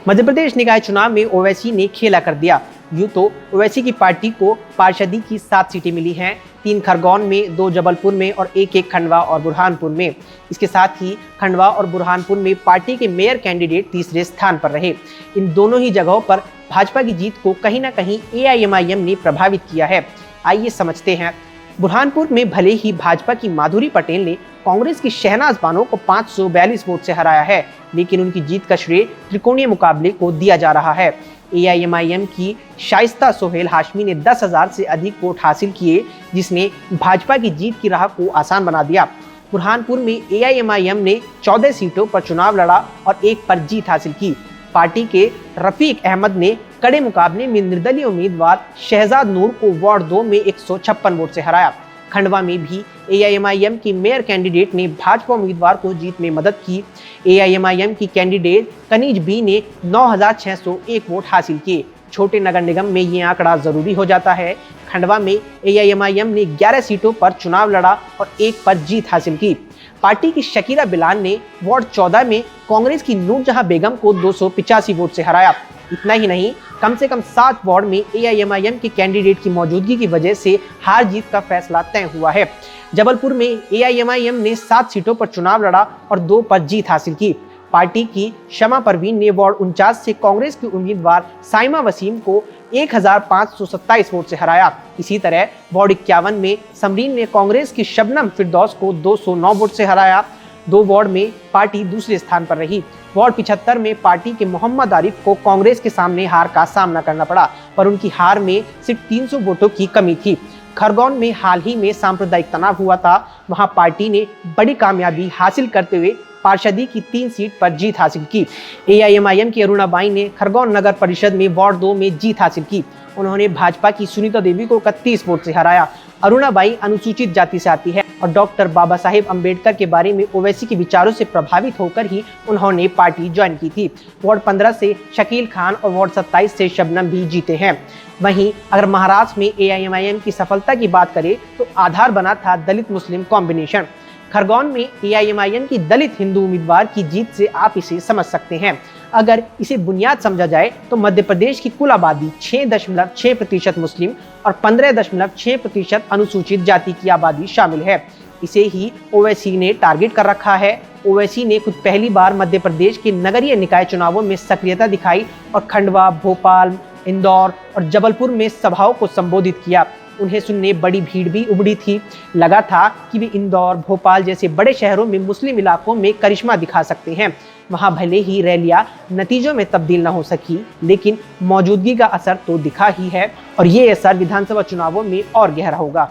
मध्य प्रदेश निकाय चुनाव में ओवैसी ने खेला कर दिया। यूं तो ओवैसी की पार्टी को पार्षदी की 7 सीटें मिली हैं, 3 खरगोन में, 2 जबलपुर में और एक खंडवा और बुरहानपुर में। इसके साथ ही खंडवा और बुरहानपुर में पार्टी के मेयर कैंडिडेट तीसरे स्थान पर रहे। इन दोनों ही जगहों पर भाजपा की जीत को कहीं ना कहीं AIMIM ने प्रभावित किया है। आइए समझते हैं। बुरहानपुर में भले ही भाजपा की माधुरी पटेल ने कांग्रेस की शहनाज बानो को 542 वोट से हराया है, लेकिन उनकी जीत का श्रेय त्रिकोणीय मुकाबले को दिया जा रहा है। AIMIM की शाइस्ता सोहेल हाशमी ने 10,000 से अधिक वोट हासिल किए, जिसने भाजपा की जीत की राह को आसान बना दिया। बुरहानपुर में AIMIM ने 14 सीटों पर चुनाव लड़ा और 1 पर जीत हासिल की। पार्टी के रफीक अहमद ने कड़े मुकाबले में निर्दलीय उम्मीदवार शहजाद नूर को वार्ड 2 में 156 वोट से हराया। खंडवा में भी AIMIM की मेयर कैंडिडेट ने भाजपा उम्मीदवार को जीत में मदद की। AIMIM की कैंडिडेट कनीज बी ने 9,601 वोट हासिल किए। छोटे नगर निगम में ये आंकड़ा जरूरी हो जाता है। खंडवा में AIMIM ने 11 सीटों पर चुनाव लड़ा और 1 पर जीत हासिल की। पार्टी की शकीरा बिलान ने वार्ड 14 में कांग्रेस की नूरजहां बेगम को 285 वोट से हराया। इतना ही नहीं, कम से कम 7 वार्ड में AIMIM के कैंडिडेट की मौजूदगी की वजह से हार जीत का फैसला तय हुआ है। जबलपुर में AIMIM ने 7 सीटों पर चुनाव लड़ा और 2 पर जीत हासिल की। पार्टी की शमा परवीन ने वार्ड 49 से कांग्रेस की उम्मीदवार साइमा वसीम को 1,527 वोट से हराया। इसी तरह वार्ड 51 में समरीन ने कांग्रेस की शबनम फिरदौस को 209 वोट से हराया। 2 वार्ड में पार्टी दूसरे स्थान पर रही। वार्ड 75 में पार्टी के मोहम्मद आरिफ को कांग्रेस के सामने हार का सामना करना पड़ा, पर उनकी हार में सिर्फ 300 वोटों की कमी थी। खरगोन में हाल ही में सांप्रदायिक तनाव हुआ था, वहां पार्टी ने बड़ी कामयाबी हासिल करते हुए पार्षदी की 3 सीट पर जीत हासिल की। AIMIM की अरुणा बाई ने खरगोन नगर परिषद में वार्ड 2 में जीत हासिल की। उन्होंने भाजपा की सुनीता देवी को 31 वोट से हराया। अरुणा बाई अनुसूचित जाति से आती है और डॉक्टर बाबा साहेब अम्बेडकर के बारे में ओवैसी के विचारों से प्रभावित होकर ही उन्होंने पार्टी ज्वाइन की थी। वार्ड 15 से शकील खान और वार्ड 27 से शबनम भी जीते हैं। वहीं अगर महाराष्ट्र में AIMIM की सफलता की बात करें तो आधार बना था दलित मुस्लिम कॉम्बिनेशन। खरगोन में AIMIM की दलित हिंदू उम्मीदवार की जीत से आप इसे समझ सकते हैं। अगर इसे बुनियाद समझा जाए तो मध्य प्रदेश की कुल आबादी 6.6% मुस्लिम और 15.6% अनुसूचित जाति की आबादी शामिल है। इसे ही ओवैसी ने टारगेट कर रखा है। ओवैसी ने खुद पहली बार मध्य प्रदेश के नगरीय निकाय चुनावों में सक्रियता दिखाई और खंडवा, भोपाल, इंदौर और जबलपुर में सभाओं को संबोधित किया। उन्हें सुनने बड़ी भीड़ भी उमड़ी थी। लगा था कि वे इंदौर, भोपाल जैसे बड़े शहरों में मुस्लिम इलाकों में करिश्मा दिखा सकते हैं। वहां भले ही रैलियां नतीजों में तब्दील न हो सकी, लेकिन मौजूदगी का असर तो दिखा ही है और ये असर विधानसभा चुनावों में और गहरा होगा।